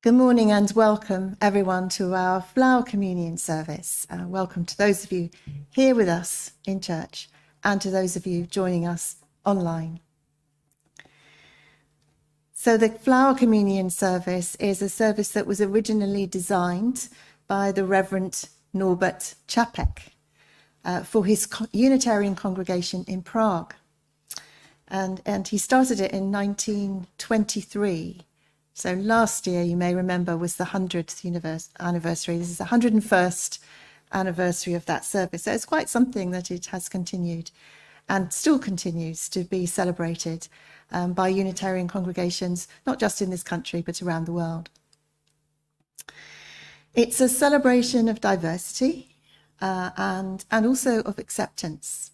Good morning and welcome everyone to our Flower Communion service. Welcome to those of you here with us in church and to those of you joining us online. So the Flower Communion service is a service that was originally designed by the Reverend Norbert Čapek for his Unitarian congregation in Prague. And he started it in 1923. So last year, you may remember, was the 100th anniversary. This is the 101st anniversary of that service. So it's quite something that it has continued and still continues to be celebrated by Unitarian congregations, not just in this country, but around the world. It's a celebration of diversity and also of acceptance.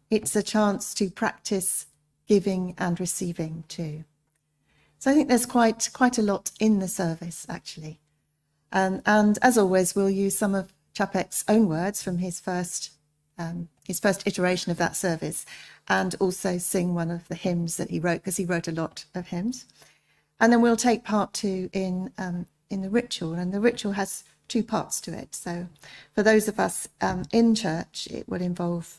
It's a chance to practice giving and receiving too. So I think there's quite a lot in the service, actually. And as always, we'll use some of Čapek's own words from his first iteration of that service, and also sing one of the hymns that he wrote, because he wrote a lot of hymns. And then we'll take part two in the ritual, and the ritual has two parts to it. So for those of us in church, it will involve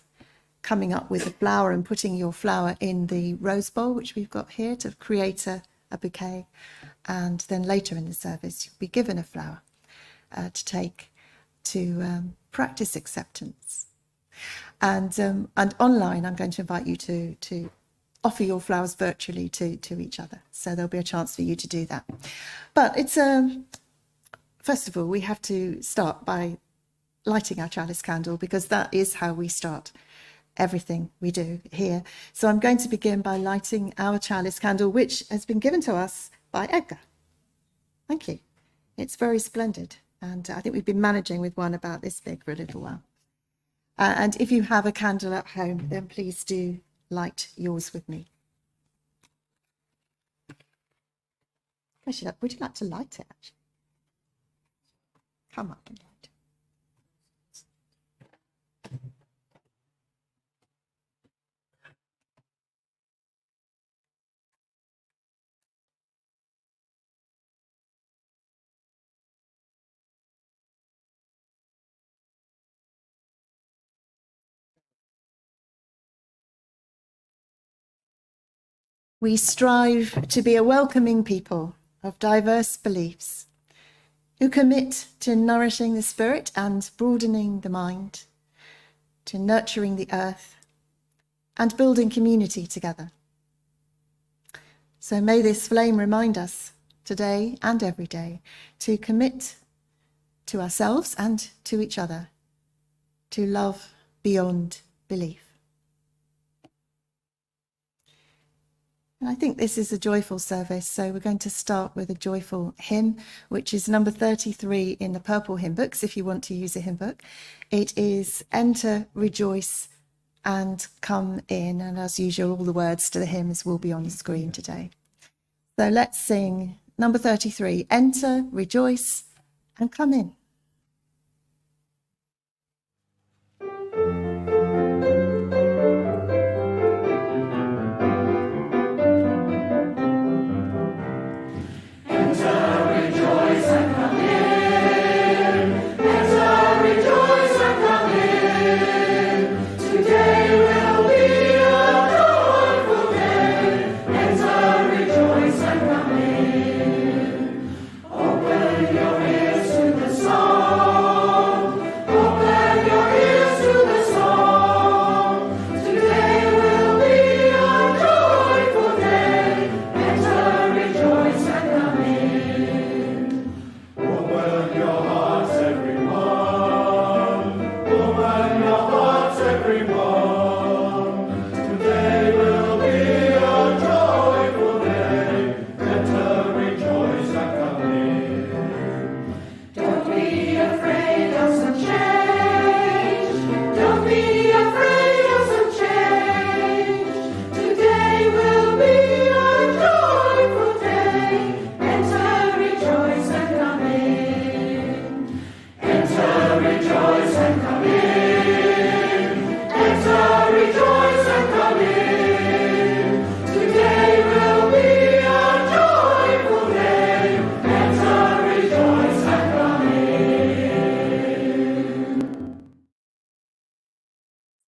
coming up with a flower and putting your flower in the rose bowl, which we've got here, to create a bouquet. And then later in the service, you'll be given a flower to take to practice acceptance. And online, I'm going to invite you to offer your flowers virtually to each other. So there'll be a chance for you to do that. But it's first of all, we have to start by lighting our chalice candle, because that is how we start everything we do here. So I'm going to begin by lighting our chalice candle, which has been given to us by Edgar. Thank you. It's very splendid. And I think we've been managing with one about this big for a little while. And if you have a candle at home, then please do light yours with me. Would you like to light it, actually? Come up and light it. We strive to be a welcoming people of diverse beliefs who commit to nourishing the spirit and broadening the mind, to nurturing the earth and building community together. So may this flame remind us today and every day to commit to ourselves and to each other, to love beyond belief. And I think this is a joyful service, so we're going to start with a joyful hymn, which is number 33 in the purple hymn books, if you want to use a hymn book. It is Enter, Rejoice, and Come In. And as usual, all the words to the hymns will be on the screen today. So let's sing number 33, Enter, Rejoice, and Come In. Your ears to the song.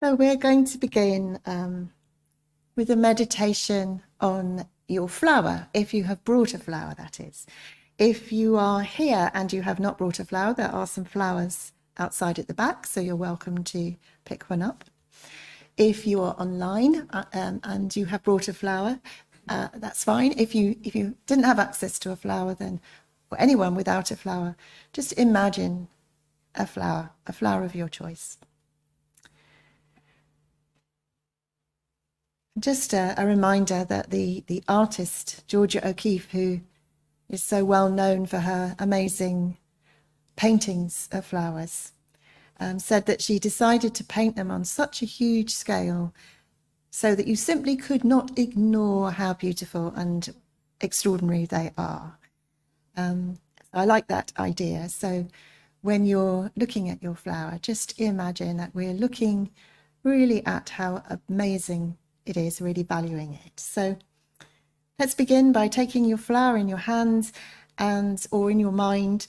So we're going to begin with a meditation on your flower, if you have brought a flower, that is. If you are here and you have not brought a flower, there are some flowers outside at the back, so you're welcome to pick one up. If you are online and you have brought a flower, that's fine. If you didn't have access to a flower, then, or anyone without a flower, just imagine a flower of your choice. Just a reminder that the artist, Georgia O'Keeffe, who is so well known for her amazing paintings of flowers, said that she decided to paint them on such a huge scale so that you simply could not ignore how beautiful and extraordinary they are. I like that idea. So when you're looking at your flower, just imagine that we're looking really at how amazing it is, really valuing it. So let's begin by taking your flower in your hands or in your mind,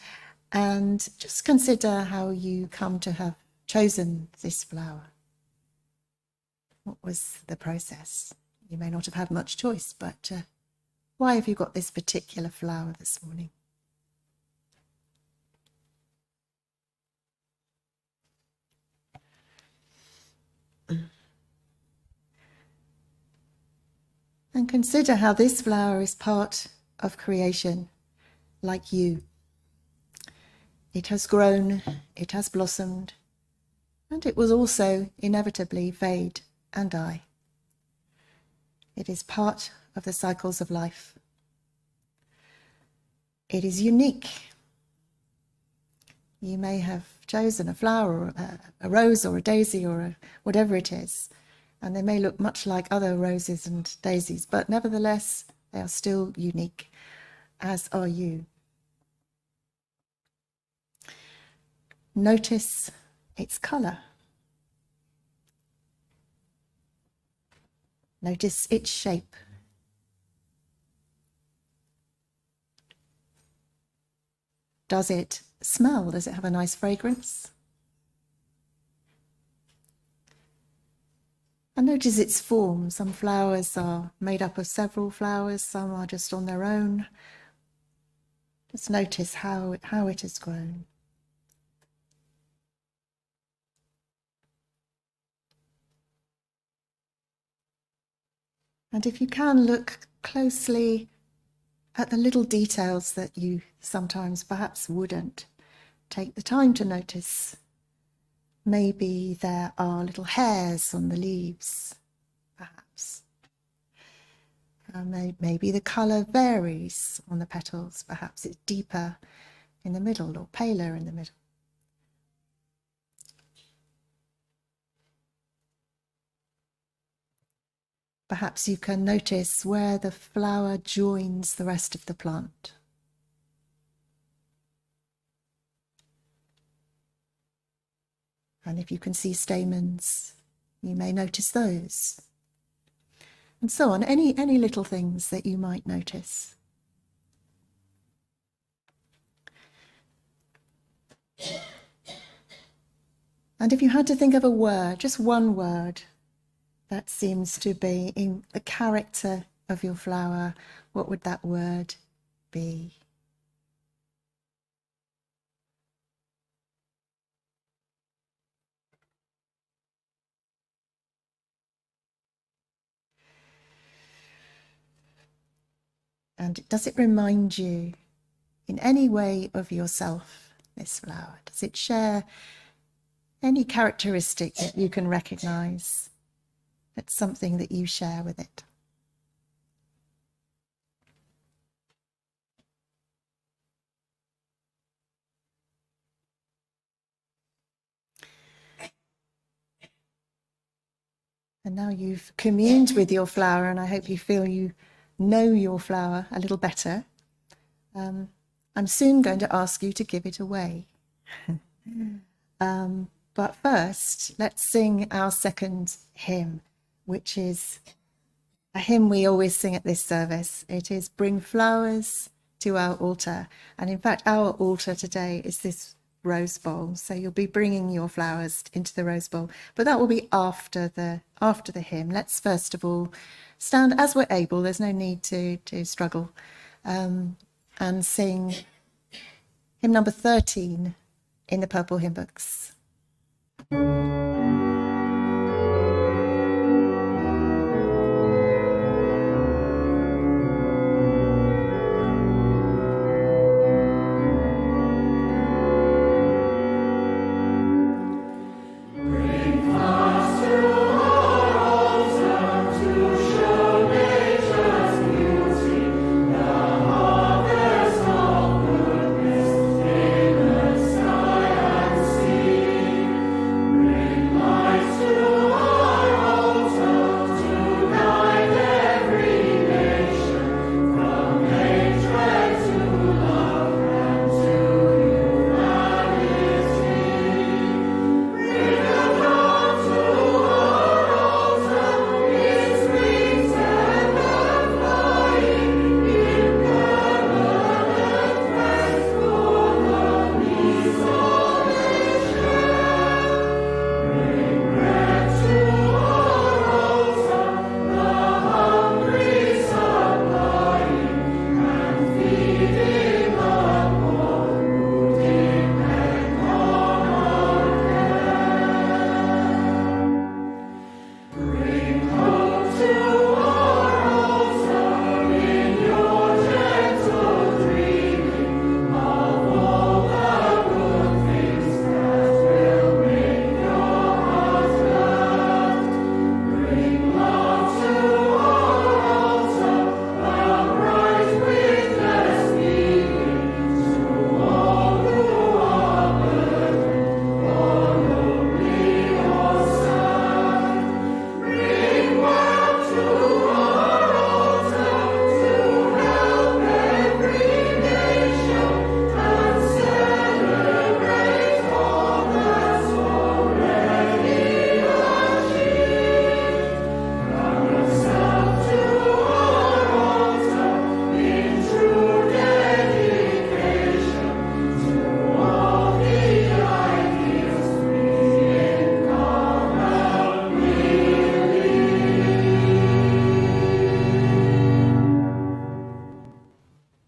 and just consider how you come to have chosen this flower. What was the process? You may not have had much choice, but why have you got this particular flower this morning? And consider how this flower is part of creation, like you. It has grown, it has blossomed, and it will also inevitably fade and die. It is part of the cycles of life. It is unique. You may have chosen a flower, or a rose or a daisy or whatever it is, and they may look much like other roses and daisies, but nevertheless, they are still unique, as are you. Notice its colour. Notice its shape. Does it smell? Does it have a nice fragrance? And notice its form. Some flowers are made up of several flowers, some are just on their own. Just notice how it has grown. And if you can, look closely at the little details that you sometimes perhaps wouldn't take the time to notice. Maybe there are little hairs on the leaves, perhaps. Maybe the colour varies on the petals. Perhaps it's deeper in the middle or paler in the middle. Perhaps you can notice where the flower joins the rest of the plant. And if you can see stamens, you may notice those. And so on, any little things that you might notice. And if you had to think of a word, just one word, that seems to be in the character of your flower, what would that word be? And does it remind you in any way of yourself, this flower? Does it share any characteristic that you can recognize? It's something that you share with it. And now you've communed with your flower, and I hope you feel you know your flower a little better. I'm soon going to ask you to give it away. But first, let's sing our second hymn, which is a hymn we always sing at this service. It is Bring Flowers to Our Altar. And in fact, our altar today is this rose bowl. So you'll be bringing your flowers into the rose bowl, but that will be after the hymn. Let's first of all stand as we're able. There's no need to struggle, and sing hymn number 13 in the Purple Hymn Books.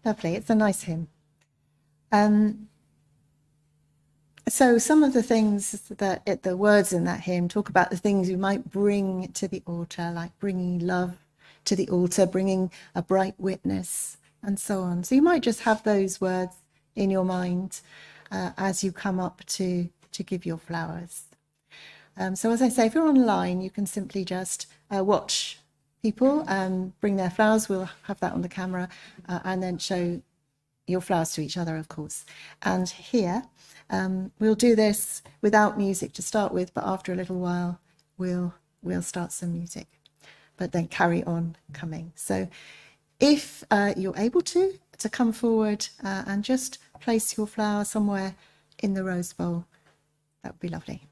Lovely, it's a nice hymn. So some of the things that the words in that hymn talk about the things you might bring to the altar, like bringing love to the altar, bringing a bright witness, and so on. So you might just have those words in your mind as you come up to give your flowers. So as I say, if you're online, you can simply just watch people bring their flowers. We'll have that on the camera, and then show your flowers to each other, of course. And here, we'll do this without music to start with, but after a little while, we'll start some music, but then carry on coming. So if you're able to come forward and just place your flower somewhere in the rose bowl, that would be lovely.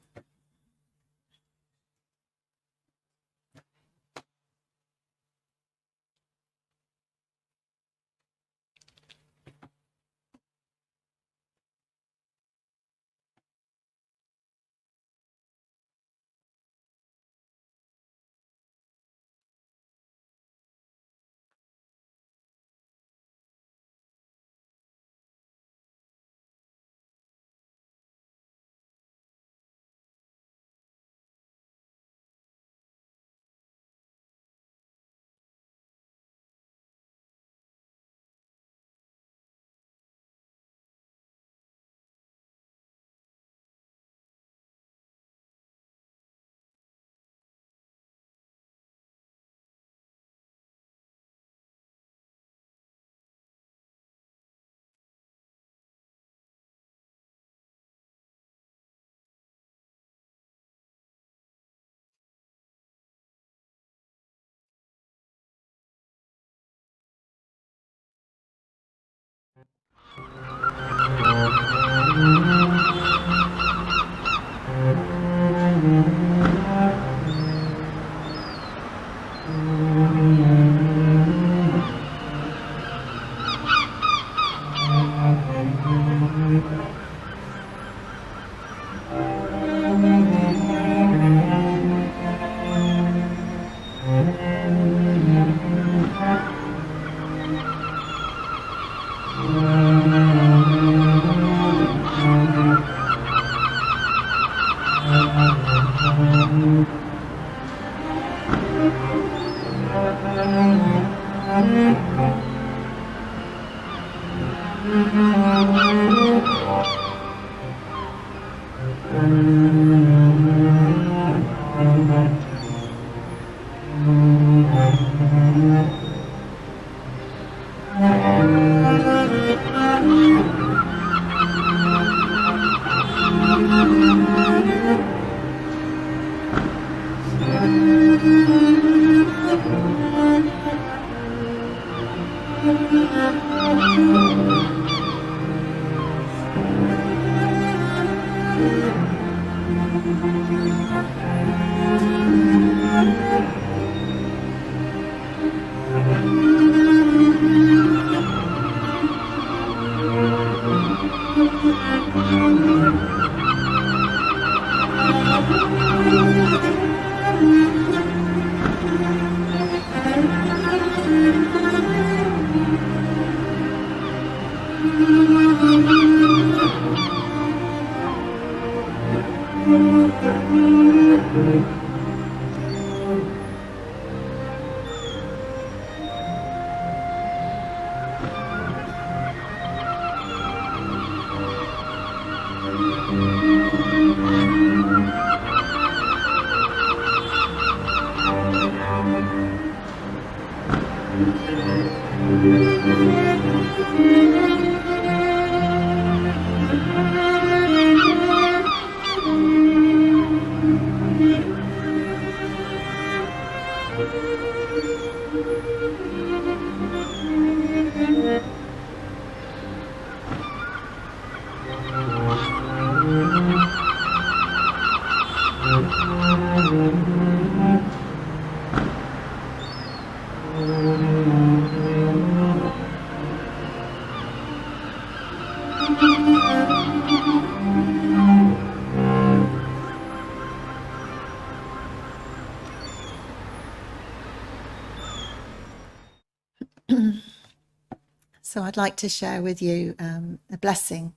So I'd like to share with you a blessing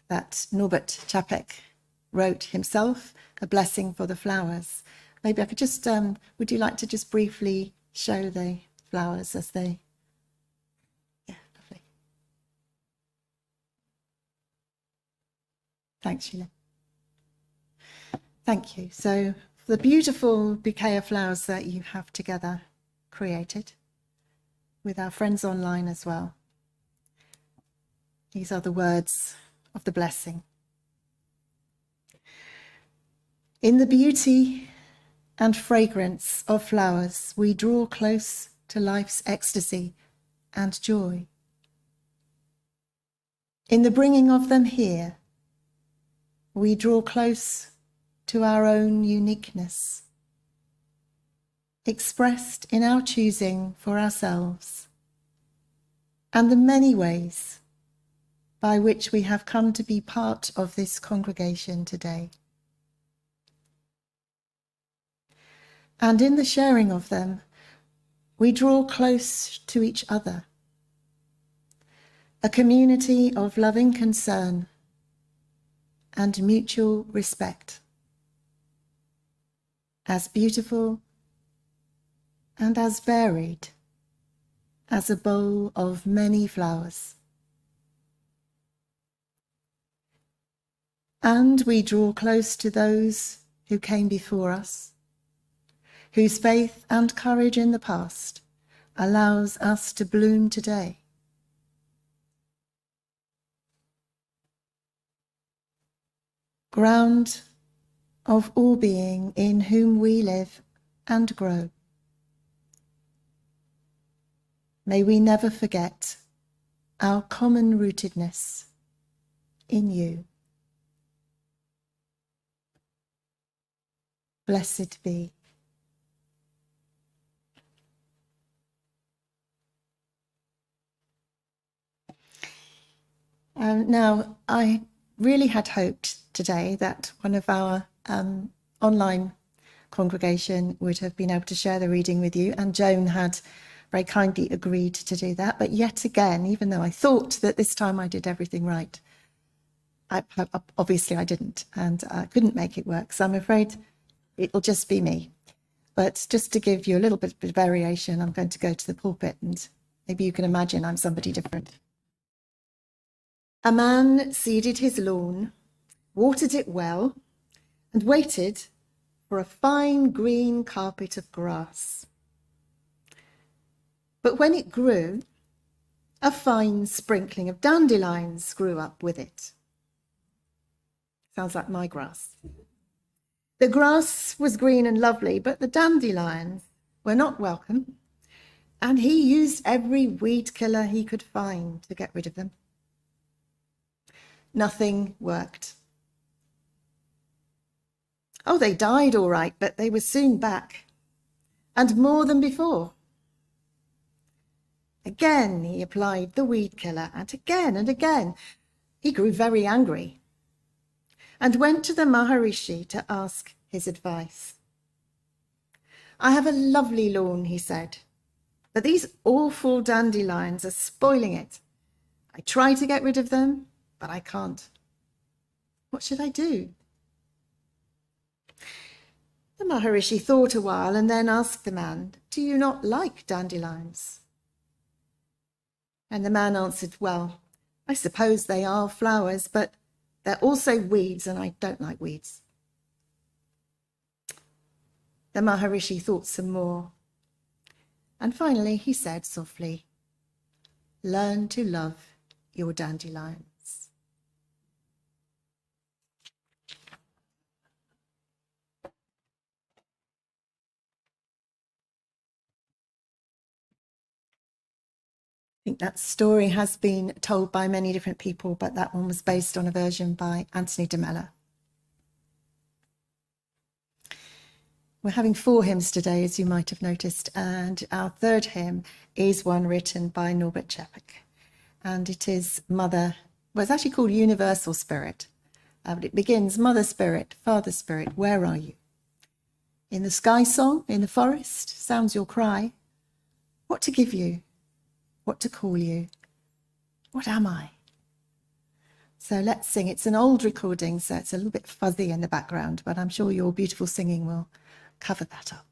that Norbert Čapek wrote himself, a blessing for the flowers. Maybe I could just, would you like to just briefly show the flowers as they, yeah, lovely. Thanks, Sheila. Thank you. So the beautiful bouquet of flowers that you have together created with our friends online as well. These are the words of the blessing. In the beauty and fragrance of flowers, we draw close to life's ecstasy and joy. In the bringing of them here, we draw close to our own uniqueness, expressed in our choosing for ourselves, and the many ways by which we have come to be part of this congregation today. And in the sharing of them, we draw close to each other, a community of loving concern and mutual respect, as beautiful and as varied as a bowl of many flowers. And we draw close to those who came before us, whose faith and courage in the past allows us to bloom today. Ground of all being in whom we live and grow. May we never forget our common rootedness in you. Blessed be. Now, I really had hoped today that one of our online congregation would have been able to share the reading with you, and Joan had very kindly agreed to do that. But yet again, even though I thought that this time I did everything right, obviously I didn't, and I couldn't make it work. So I'm afraid it'll just be me. But just to give you a little bit of variation, I'm going to go to the pulpit, and maybe you can imagine I'm somebody different. A man seeded his lawn, watered it well, and waited for a fine green carpet of grass. But when it grew, a fine sprinkling of dandelions grew up with it. Sounds like my grass. The grass was green and lovely, but the dandelions were not welcome, and he used every weed killer he could find to get rid of them. Nothing worked. Oh, they died all right, but they were soon back, and more than before. Again, he applied the weed killer, and again. He grew very angry and went to the Maharishi to ask his advice. I have a lovely lawn, he said, but these awful dandelions are spoiling it. I try to get rid of them, but I can't. What should I do? The Maharishi thought a while and then asked the man, do you not like dandelions? And the man answered, well, I suppose they are flowers, but they're also weeds, and I don't like weeds. The Maharishi thought some more, and finally he said softly, learn to love your dandelions. I think that story has been told by many different people, but that one was based on a version by Anthony de Mello. We're having 4 hymns today, as you might have noticed, and our third hymn is one written by Norbert Čapek, and it is it's actually called Universal Spirit, but it begins, Mother Spirit, Father Spirit, where are you? In the sky song, in the forest, sounds your cry. What to give you? What to call you? What am I? So let's sing. It's an old recording, so it's a little bit fuzzy in the background, but I'm sure your beautiful singing will cover that up.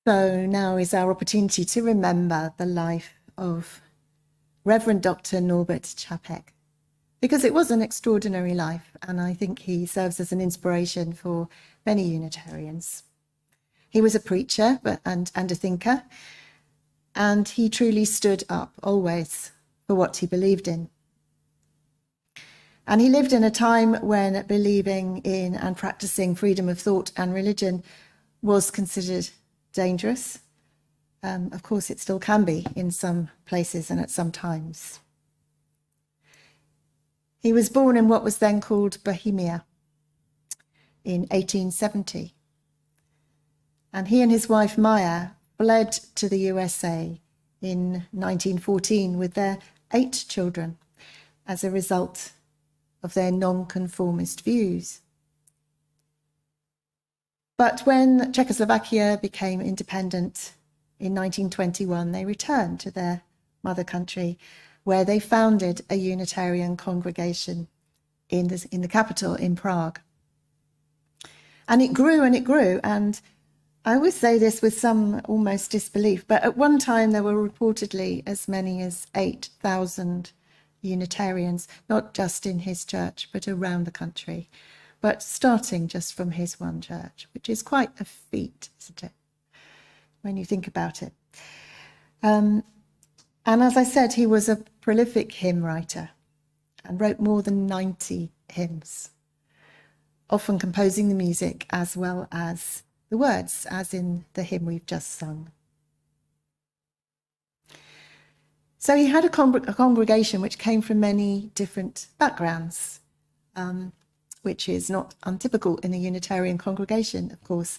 So now is our opportunity to remember the life of Reverend Dr. Norbert Čapek, because it was an extraordinary life, and I think he serves as an inspiration for many Unitarians. He was a preacher and a thinker, and he truly stood up always for what he believed in. And he lived in a time when believing in and practicing freedom of thought and religion was considered dangerous. Of course, it still can be in some places and at some times. He was born in what was then called Bohemia in 1870. And he and his wife Maya fled to the USA in 1914 with their 8 children as a result of their non-conformist views. But when Czechoslovakia became independent in 1921, they returned to their mother country, where they founded a Unitarian congregation in the capital, in Prague. And it grew and it grew. And I always say this with some almost disbelief, but at one time there were reportedly as many as 8,000 Unitarians, not just in his church, but around the country, but starting just from his one church, which is quite a feat, isn't it, when you think about it. And as I said, he was a prolific hymn writer and wrote more than 90 hymns, often composing the music as well as the words, as in the hymn we've just sung. So he had a congregation which came from many different backgrounds, which is not untypical in a Unitarian congregation, of course.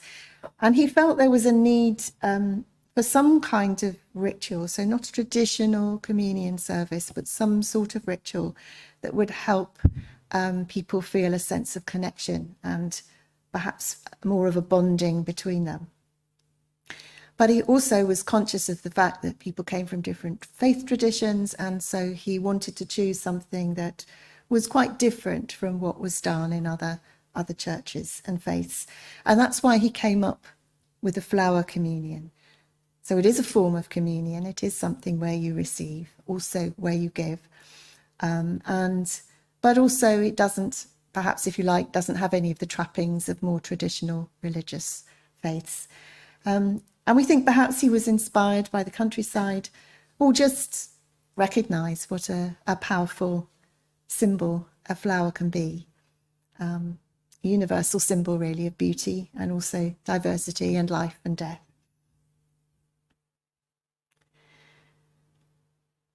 And he felt there was a need for some kind of ritual, so not a traditional communion service, but some sort of ritual that would help people feel a sense of connection and perhaps more of a bonding between them. But he also was conscious of the fact that people came from different faith traditions, and so he wanted to choose something that was quite different from what was done in other churches and faiths. And that's why he came up with the flower communion. So it is a form of communion. It is something where you receive, also where you give. But also it doesn't, perhaps if you like, doesn't have any of the trappings of more traditional religious faiths. And we think perhaps he was inspired by the countryside, or just recognize what a powerful symbol a flower can be. A universal symbol, really, of beauty and also diversity and life and death.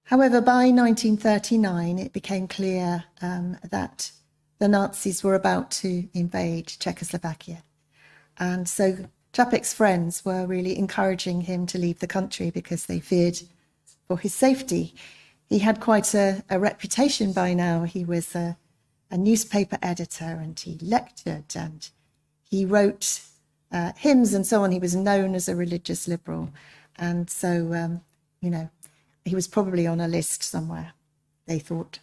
However, by 1939, it became clear that the Nazis were about to invade Czechoslovakia. And so Čapek's friends were really encouraging him to leave the country because they feared for his safety. He had quite a reputation by now. He was a newspaper editor, and he lectured and he wrote hymns and so on. He was known as a religious liberal. And so, he was probably on a list somewhere, they thought.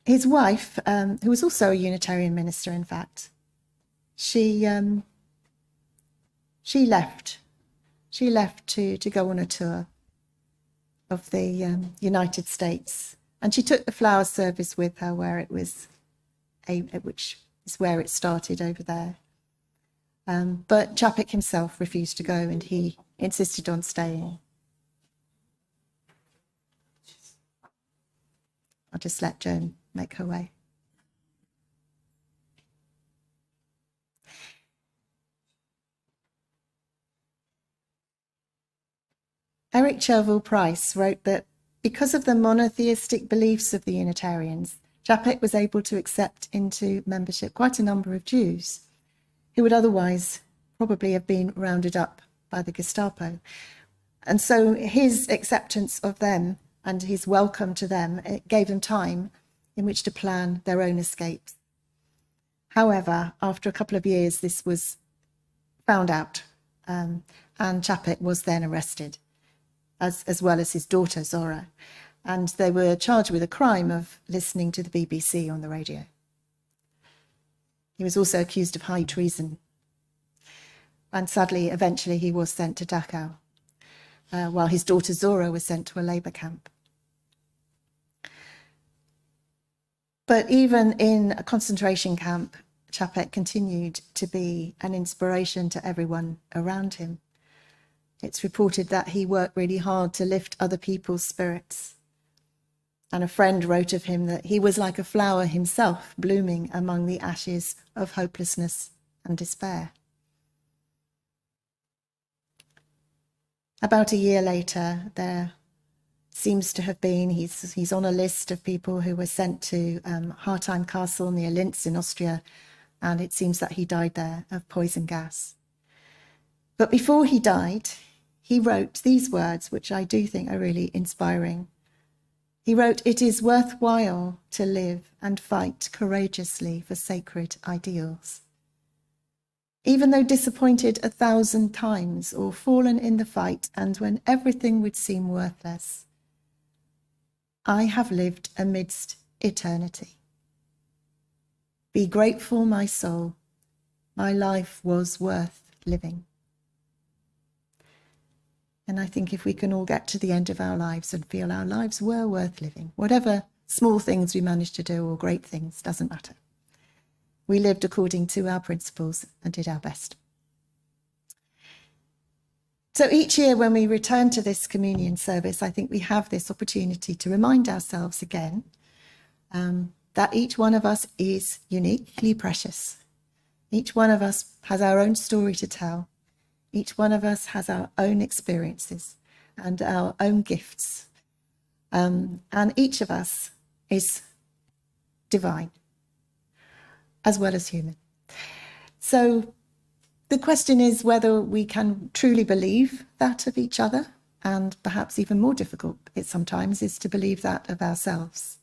His wife, who was also a Unitarian minister, in fact, she left. She left to go on a tour of the United States, and she took the flower service with her, where it was, which is where it started over there. But Čapek himself refused to go, and he insisted on staying. I'll just let Joan make her way. Eric Chervil Price wrote that because of the monotheistic beliefs of the Unitarians, Čapek was able to accept into membership quite a number of Jews who would otherwise probably have been rounded up by the Gestapo. And so his acceptance of them and his welcome to them, it gave them time in which to plan their own escapes. However, after a couple of years, this was found out, and Čapek was then arrested, as well as his daughter, Zora. And they were charged with a crime of listening to the BBC on the radio. He was also accused of high treason. And sadly, eventually he was sent to Dachau, while his daughter Zora was sent to a labour camp. But even in a concentration camp, Čapek continued to be an inspiration to everyone around him. It's reported that he worked really hard to lift other people's spirits. And a friend wrote of him that he was like a flower himself, blooming among the ashes of hopelessness and despair. About a year later, there seems to have been, he's on a list of people who were sent to Hartheim Castle near Linz in Austria, and it seems that he died there of poison gas. But before he died, he wrote these words, which I do think are really inspiring. He wrote, "It is worthwhile to live and fight courageously for sacred ideals. Even though disappointed 1,000 times or fallen in the fight, and when everything would seem worthless, I have lived amidst eternity. Be grateful, my soul. My life was worth living." And I think if we can all get to the end of our lives and feel our lives were worth living, whatever small things we managed to do or great things, doesn't matter. We lived according to our principles and did our best. So each year when we return to this communion service, I think we have this opportunity to remind ourselves again that each one of us is uniquely precious. Each one of us has our own story to tell. Each one of us has our own experiences and our own gifts. And each of us is divine, as well as human. So the question is whether we can truly believe that of each other, and perhaps even more difficult it sometimes is to believe that of ourselves,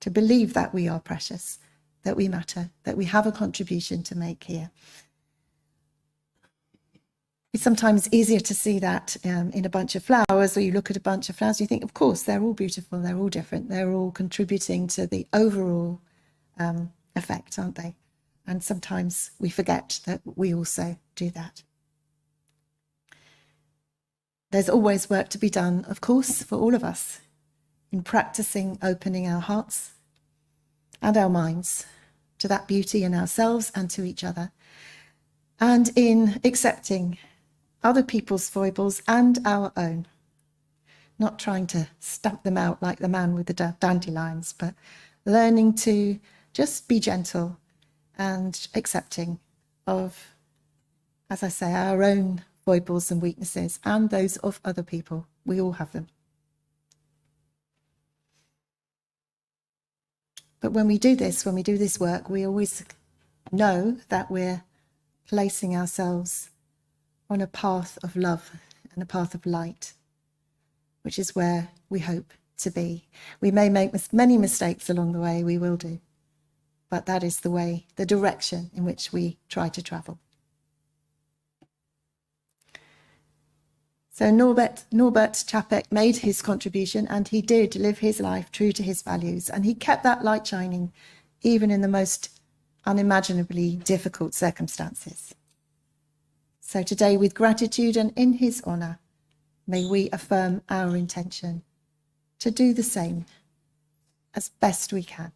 to believe that we are precious, that we matter, that we have a contribution to make here. It's sometimes easier to see that in a bunch of flowers, or you look at a bunch of flowers, you think, of course, they're all beautiful, they're all different, they're all contributing to the overall effect, aren't they? And sometimes we forget that we also do that. There's always work to be done, of course, for all of us in practicing opening our hearts and our minds to that beauty in ourselves and to each other, and in accepting other people's foibles and our own, not trying to stamp them out like the man with the dandelions, but learning to just be gentle and accepting of, as I say, our own foibles and weaknesses and those of other people. We all have them. But when we do this work, we always know that we're placing ourselves on a path of love and a path of light, which is where we hope to be. We may make many mistakes along the way, we will do, but that is the way, the direction in which we try to travel. So Norbert Čapek made his contribution, and he did live his life true to his values, and he kept that light shining even in the most unimaginably difficult circumstances. So today, with gratitude and in his honour, may we affirm our intention to do the same as best we can.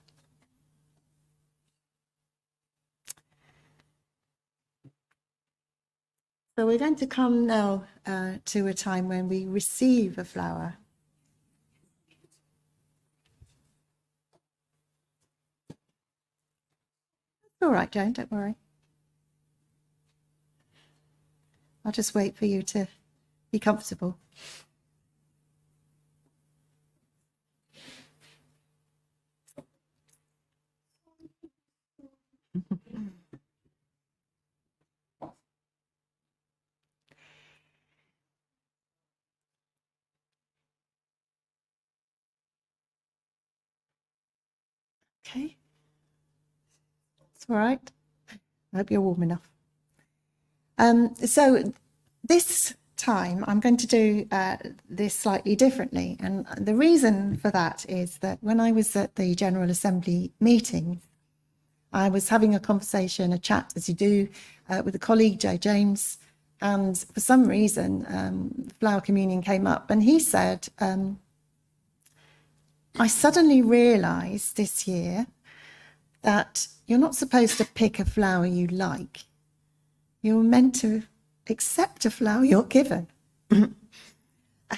So we're going to come now to a time when we receive a flower. It's all right, Joan, don't worry. I'll just wait for you to be comfortable. Okay. It's all right. I hope you're warm enough. So this time I'm going to do this slightly differently. And the reason for that is that when I was at the General Assembly meeting, I was having a conversation, a chat, as you do, with a colleague, Joe James, and for some reason, flower communion came up, and he said, I suddenly realised this year that you're not supposed to pick a flower you like. You're meant to accept a flower you're given. and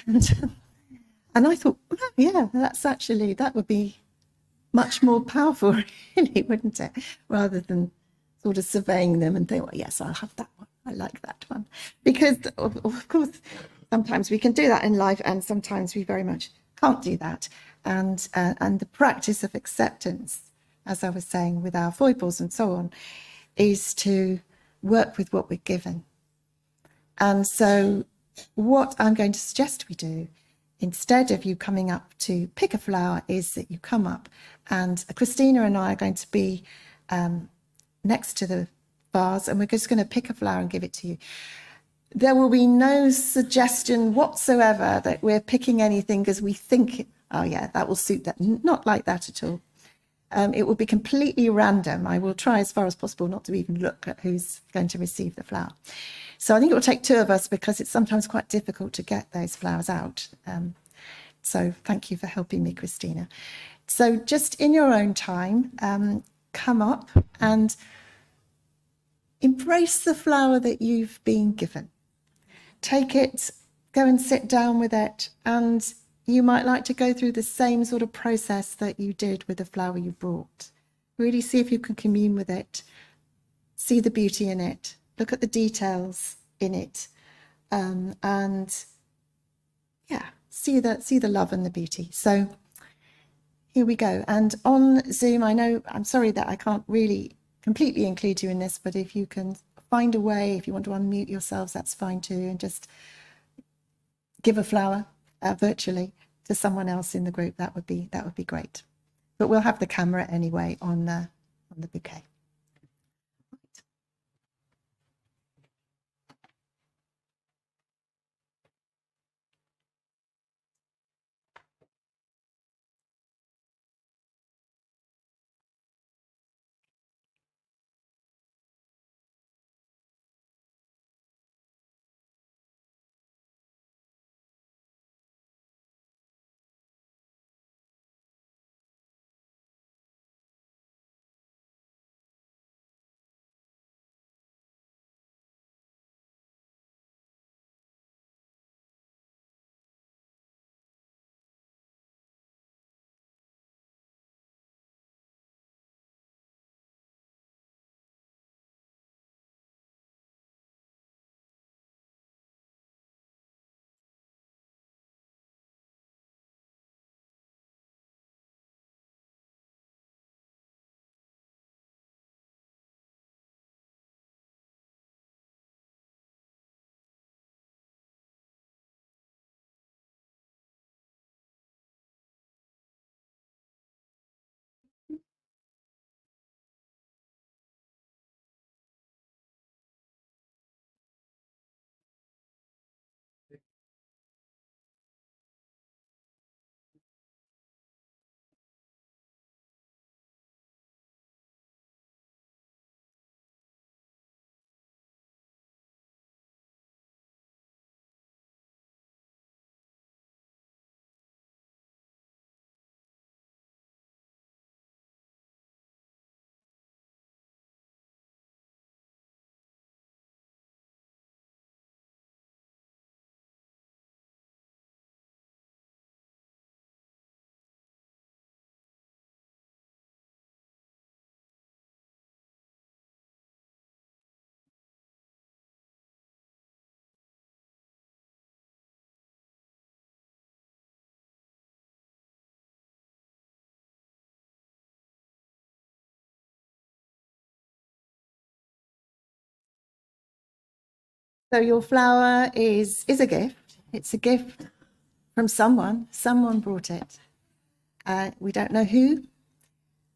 and I thought, oh, yeah, that would be much more powerful, really, wouldn't it? Rather than sort of surveying them and think, well, yes, I'll have that one. I like that one. Because, of course, sometimes we can do that in life and sometimes we very much can't do that. And the practice of acceptance, as I was saying, with our foibles and so on, is to work with what we're given. And so what I'm going to suggest we do, instead of you coming up to pick a flower, is that you come up and Christina and I are going to be next to the vase and we're just going to pick a flower and give it to you. There will be no suggestion whatsoever that we're picking anything because we think, oh yeah, that will suit that. Not like that at all. It will be completely random. I will try as far as possible not to even look at who's going to receive the flower. So I think it will take two of us because it's sometimes quite difficult to get those flowers out. So thank you for helping me, Christina. So just in your own time, come up and embrace the flower that you've been given. Take it, go and sit down with it, and you might like to go through the same sort of process that you did with the flower you brought. Really see if you can commune with it, see the beauty in it, look at the details in it, and yeah, see the love and the beauty. So here we go. And on Zoom, I'm sorry that I can't really completely include you in this, but if you can find a way, if you want to unmute yourselves, that's fine too, and just give a flower virtually to someone else in the group, that would be great. But we'll have the camera anyway on the bouquet. So your flower is a gift. It's a gift from someone. Someone brought it. We don't know who,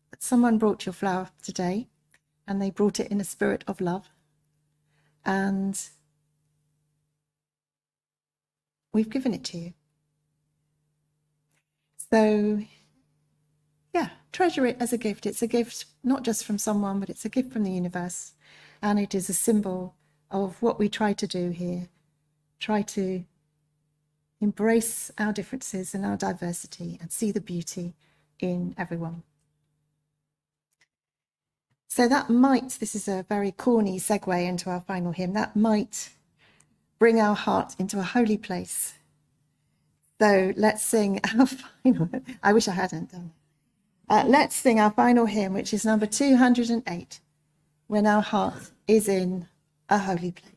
but someone brought your flower today, and they brought it in a spirit of love. And we've given it to you. So yeah, treasure it as a gift. It's a gift not just from someone, but it's a gift from the universe. And it is a symbol of what we try to do here. Try to embrace our differences and our diversity and see the beauty in everyone. So that might, this is a very corny segue into our final hymn, that might bring our heart into a holy place. So let's sing our final, I wish I hadn't done it. Let's sing our final hymn, which is number 208, When Our Heart is in a Holy Place.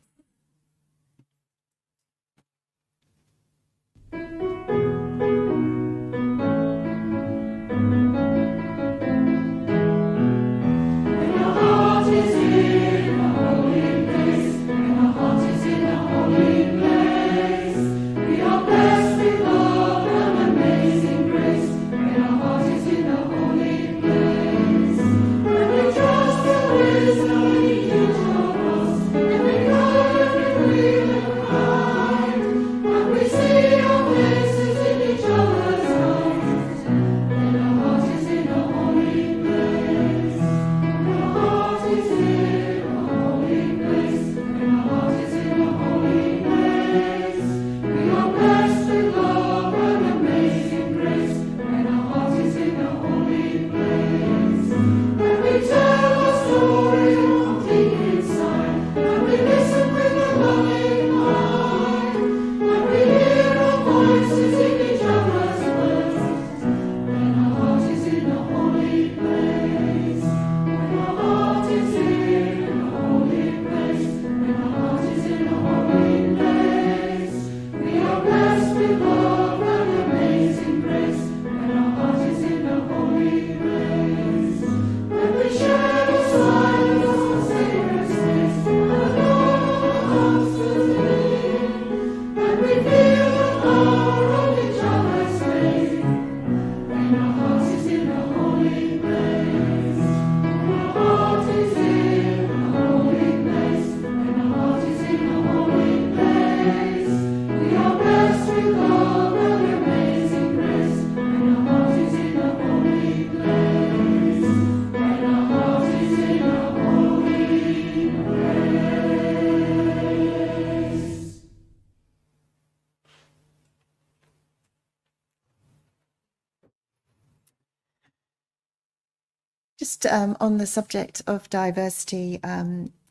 Just on the subject of diversity,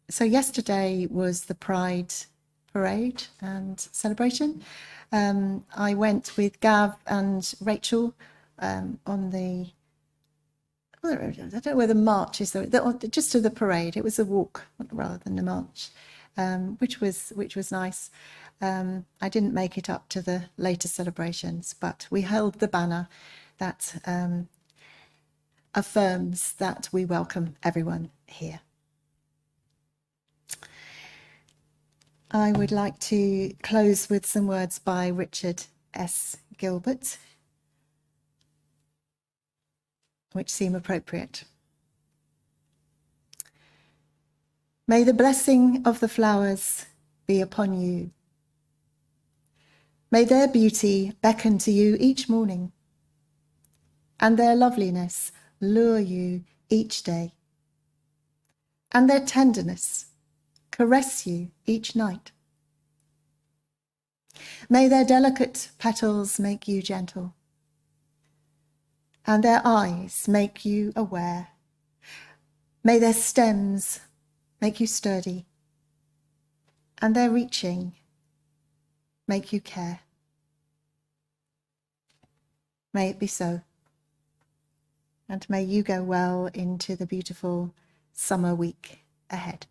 so yesterday was the Pride Parade and celebration. I went with Gav and Rachel on the, I don't know where the march is, just to the parade. It was a walk rather than a march, which was nice. I didn't make it up to the later celebrations, but we held the banner that affirms that we welcome everyone here. I would like to close with some words by Richard S. Gilbert, which seem appropriate. May the blessing of the flowers be upon you. May their beauty beckon to you each morning, and their loveliness lure you each day, and their tenderness caress you each night. May their delicate petals make you gentle, and their eyes make you aware. May their stems make you sturdy, and their reaching make you care. May it be so. And may you go well into the beautiful summer week ahead.